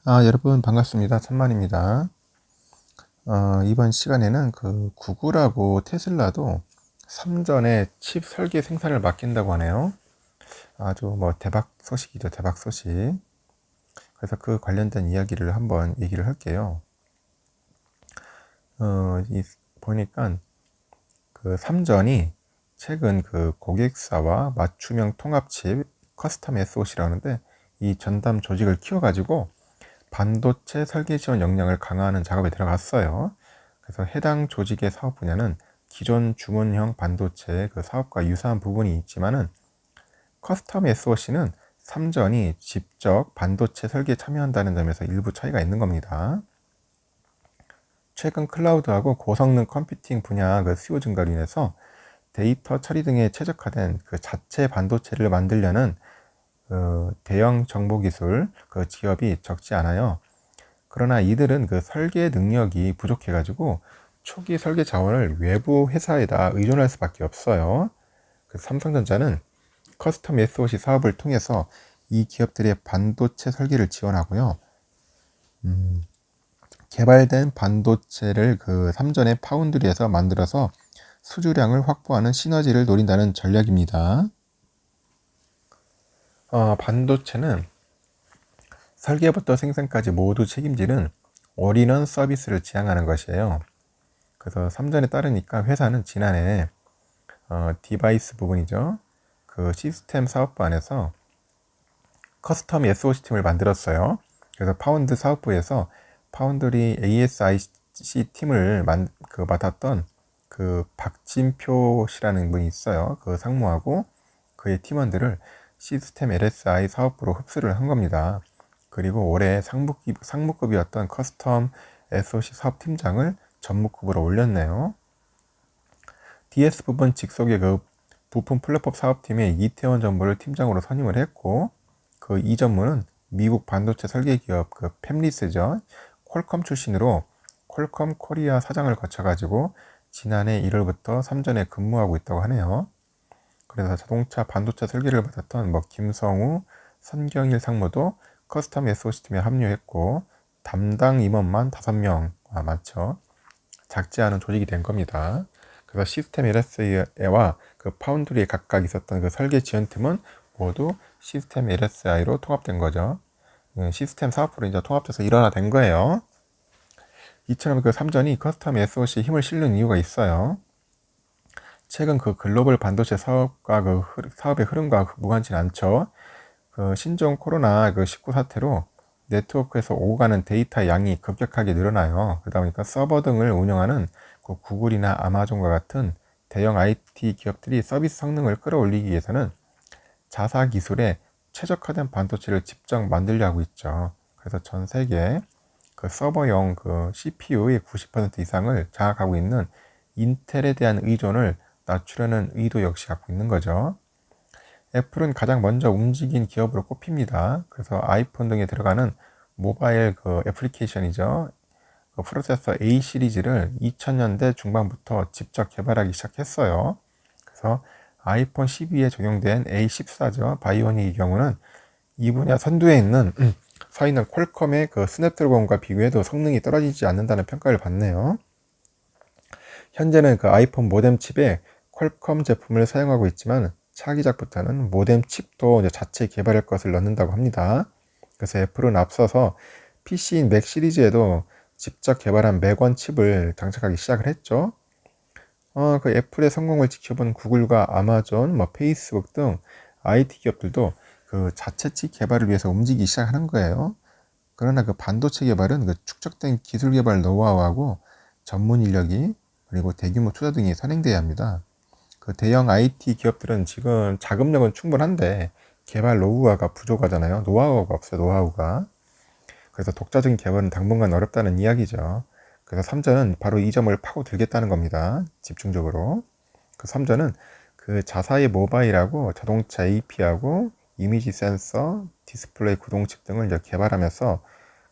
여러분 반갑습니다. 천만입니다. 이번 시간에는 그 구글하고 테슬라도 삼전에 칩 설계 생산을 맡긴다고 하네요. 아주 뭐 대박 소식이죠. 대박 소식. 그래서 그 관련된 이야기를 한번 얘기를 할게요. 보니까 그 삼전이 최근 그 고객사와 맞춤형 통합칩 커스텀 SoC라고 하는데 이 전담 조직을 키워가지고 반도체 설계 지원 역량을 강화하는 작업에 들어갔어요. 그래서 해당 조직의 사업 분야는 기존 주문형 반도체 그 사업과 유사한 부분이 있지만은 커스텀 SoC는 삼전이 직접 반도체 설계에 참여한다는 점에서 일부 차이가 있는 겁니다. 최근 클라우드하고 고성능 컴퓨팅 분야 그 수요 증가로 인해서 데이터 처리 등에 최적화된 그 자체 반도체를 만들려는 대형 정보기술 그 기업이 적지 않아요. 그러나 이들은 그 설계 능력이 부족해가지고 초기 설계 자원을 외부 회사에다 의존할 수밖에 없어요. 그 삼성전자는 커스텀 SoC 사업을 통해서 이 기업들의 반도체 설계를 지원하고요. 개발된 반도체를 그 삼전의 파운드리에서 만들어서 수주량을 확보하는 시너지를 노린다는 전략입니다. 반도체는 설계부터 생산까지 모두 책임지는 올인원 서비스를 지향하는 것이에요. 그래서 삼전에 따르니까 회사는 지난해 디바이스 부분이죠. 그 시스템 사업부 안에서 커스텀 SoC 팀을 만들었어요. 그래서 파운드 사업부에서 파운드리 ASIC 팀을 맡았던 그 박진표 씨라는 분이 있어요. 그 상무하고 그의 팀원들을 시스템 LSI 사업부로 흡수를 한 겁니다. 그리고 올해 상무급이었던 커스텀 SoC 사업팀장을 전무급으로 올렸네요. DS 부분 직속의 그 부품 플랫폼 사업팀의 이태원 전무를 팀장으로 선임을 했고, 그 이 전무는 미국 반도체 설계 기업 그 팹리스죠. 퀄컴 출신으로 퀄컴 코리아 사장을 거쳐가지고 지난해 1월부터 삼전에 근무하고 있다고 하네요. 그래서 자동차 반도체 설계를 맡았던 뭐 김성우, 선경일 상무도 커스텀 SoC 팀에 합류했고 담당 임원만 5명, 많죠. 작지 않은 조직이 된 겁니다. 그래서 시스템 LSI와 그 파운드리에 각각 있었던 그 설계 지원팀은 모두 시스템 LSI로 통합된 거죠. 시스템 사업부로 이제 통합돼서 일원화된 거예요. 이처럼 그 삼전이 커스텀 SoC에 힘을 실는 이유가 있어요. 최근 그 글로벌 반도체 사업과 그 사업의 흐름과 무관치 않죠. 그 신종 코로나 그 19 사태로 네트워크에서 오고 가는 데이터 양이 급격하게 늘어나요. 그러다 보니까 서버 등을 운영하는 그 구글이나 아마존과 같은 대형 IT 기업들이 서비스 성능을 끌어올리기 위해서는 자사 기술에 최적화된 반도체를 직접 만들려 하고 있죠. 그래서 전 세계 그 서버용 그 CPU의 90% 이상을 장악하고 있는 인텔에 대한 의존을 낮추려는 의도 역시 갖고 있는 거죠. 애플은 가장 먼저 움직인 기업으로 꼽힙니다. 그래서 아이폰 등에 들어가는 모바일 그 애플리케이션이죠. 그 프로세서 A 시리즈를 2000년대 중반부터 직접 개발하기 시작했어요. 그래서 아이폰 12에 적용된 A14죠. 바이오닉의 경우는 이 분야 선두에 있는 서 있는 퀄컴의 그 스냅드래곤과 비교해도 성능이 떨어지지 않는다는 평가를 받네요. 현재는 그 아이폰 모뎀 칩에 퀄컴 제품을 사용하고 있지만 차기작부터는 모뎀 칩도 이제 자체 개발할 것을 넣는다고 합니다. 그래서 애플은 앞서서 PC인 맥 시리즈에도 직접 개발한 맥원 칩을 장착하기 시작을 했죠. 그 애플의 성공을 지켜본 구글과 아마존, 뭐 페이스북 등 IT 기업들도 그 자체 칩 개발을 위해서 움직이기 시작하는 거예요. 그러나 그 반도체 개발은 그 축적된 기술 개발 노하우하고 전문 인력이 그리고 대규모 투자 등이 선행돼야 합니다. 그 대형 IT 기업들은 지금 자금력은 충분한데 개발 노후화가 부족하잖아요. 노하우가 없어요. 노하우가. 그래서 독자적인 개발은 당분간 어렵다는 이야기죠. 그래서 삼전은 바로 이 점을 파고들겠다는 겁니다. 집중적으로. 그 삼전은 그 자사의 모바일하고 자동차 AP하고 이미지 센서, 디스플레이 구동칩 등을 이제 개발하면서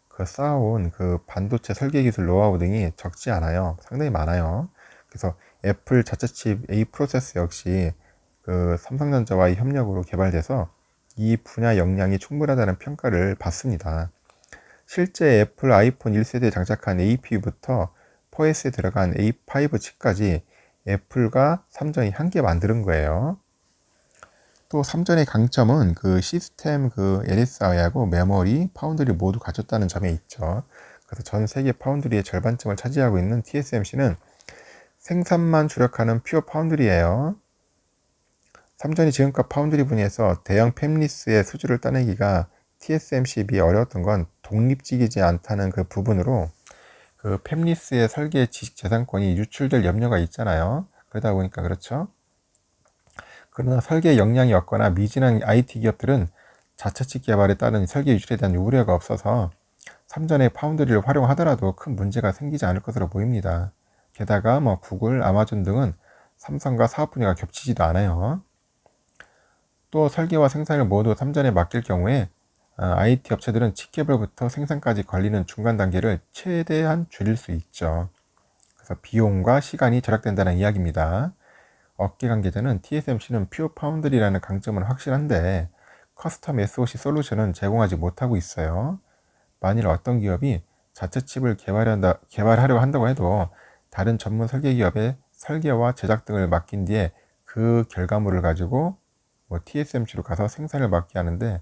그 쌓아온 그 반도체 설계 기술 노하우 등이 적지 않아요. 상당히 많아요. 그래서 애플 자체 칩 A 프로세스 역시 그 삼성전자와의 협력으로 개발돼서 이 분야 역량이 충분하다는 평가를 받습니다. 실제 애플 아이폰 1세대에 장착한 APU부터 4S에 들어간 A5 칩까지 애플과 삼전이 함께 만드는 거예요. 또 삼전의 강점은 그 시스템 LSI하고 메모리, 파운드리 모두 갖췄다는 점에 있죠. 그래서 전 세계 파운드리의 절반쯤을 차지하고 있는 TSMC는 생산만 주력하는 퓨어 파운드리예요. 삼전이 지금껏 파운드리 분야에서 대형 팹리스의 수주를 따내기가 TSMC에 비해 어려웠던 건 독립적이지 않다는 그 부분으로 그 팹리스의 설계 지식 재산권이 유출될 염려가 있잖아요. 그러다 보니까 그렇죠. 그러나 설계 역량이 없거나 미진한 IT 기업들은 자체측 개발에 따른 설계 유출에 대한 우려가 없어서 삼전의 파운드리를 활용하더라도 큰 문제가 생기지 않을 것으로 보입니다. 게다가 구글, 아마존 등은 삼성과 사업 분야가 겹치지도 않아요. 또 설계와 생산을 모두 삼전에 맡길 경우에 IT 업체들은 칩 개발부터 생산까지 걸리는 중간 단계를 최대한 줄일 수 있죠. 그래서 비용과 시간이 절약된다는 이야기입니다. 업계 관계자는 TSMC는 퓨어 파운드리라는 강점은 확실한데 커스텀 SoC 솔루션은 제공하지 못하고 있어요. 만일 어떤 기업이 자체 칩을 개발하려 한다고 해도 다른 전문 설계 기업에 설계와 제작 등을 맡긴 뒤에 그 결과물을 가지고 TSMC로 가서 생산을 맡게 하는데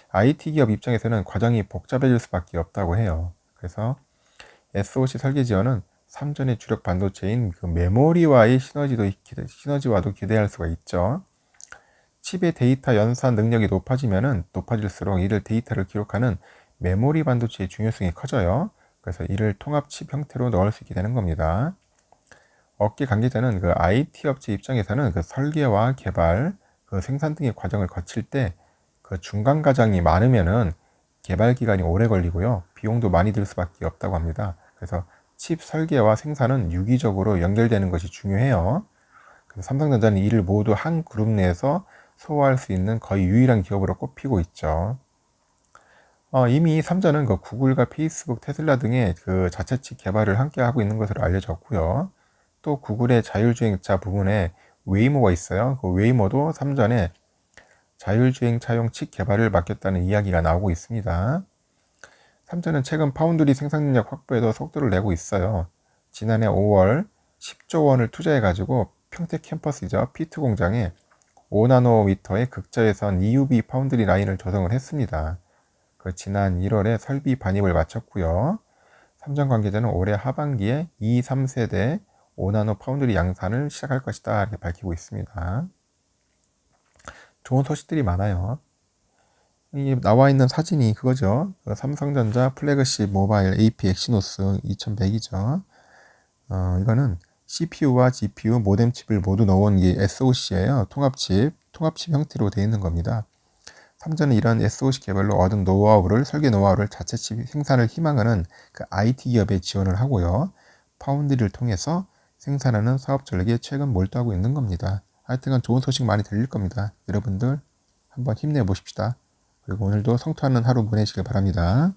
IT 기업 입장에서는 과정이 복잡해질 수밖에 없다고 해요. 그래서 SoC 설계 지원은 삼전의 주력 반도체인 그 메모리와의 시너지와도 기대할 수가 있죠. 칩의 데이터 연산 능력이 높아질수록 이를 데이터를 기록하는 메모리 반도체의 중요성이 커져요. 그래서 이를 통합 칩 형태로 넣을 수 있게 되는 겁니다. 업계 관계자는 그 IT 업체 입장에서는 그 설계와 개발, 그 생산 등의 과정을 거칠 때 그 중간 과정이 많으면은 개발 기간이 오래 걸리고요. 비용도 많이 들 수밖에 없다고 합니다. 그래서 칩 설계와 생산은 유기적으로 연결되는 것이 중요해요. 그래서 삼성전자는 이를 모두 한 그룹 내에서 소화할 수 있는 거의 유일한 기업으로 꼽히고 있죠. 이미 삼전은 그 구글과 페이스북, 테슬라 등의 그 자체 칩 개발을 함께 하고 있는 것으로 알려졌고요. 또 구글의 자율주행차 부분에 웨이모가 있어요. 그 웨이모도 삼전에 자율주행차용 칩 개발을 맡겼다는 이야기가 나오고 있습니다. 삼전은 최근 파운드리 생산 능력 확보에도 속도를 내고 있어요. 지난해 5월 10조 원을 투자해가지고 평택 캠퍼스이자 P2 공장에 5나노미터의 극저예선 EUV 파운드리 라인을 조성을 했습니다. 지난 1월에 설비 반입을 마쳤고요. 삼전 관계자는 올해 하반기에 2, 3세대 5나노 파운드리 양산을 시작할 것이다 이렇게 밝히고 있습니다. 좋은 소식들이 많아요. 이 나와 있는 사진이 그거죠. 삼성전자 플래그십 모바일 AP 엑시노스 2100이죠. 이거는 CPU와 GPU, 모뎀 칩을 모두 넣은 게 SoC예요. 통합칩 형태로 되어 있는 겁니다. 삼전은 이런 SoC 개발로 얻은 설계 노하우를 자체 칩 생산을 희망하는 그 IT 기업에 지원을 하고요. 파운드리를 통해서 생산하는 사업 전략에 최근 몰두하고 있는 겁니다. 하여튼간 좋은 소식 많이 들릴 겁니다. 여러분들 한번 힘내 보십시다. 그리고 오늘도 성투하는 하루 보내시길 바랍니다.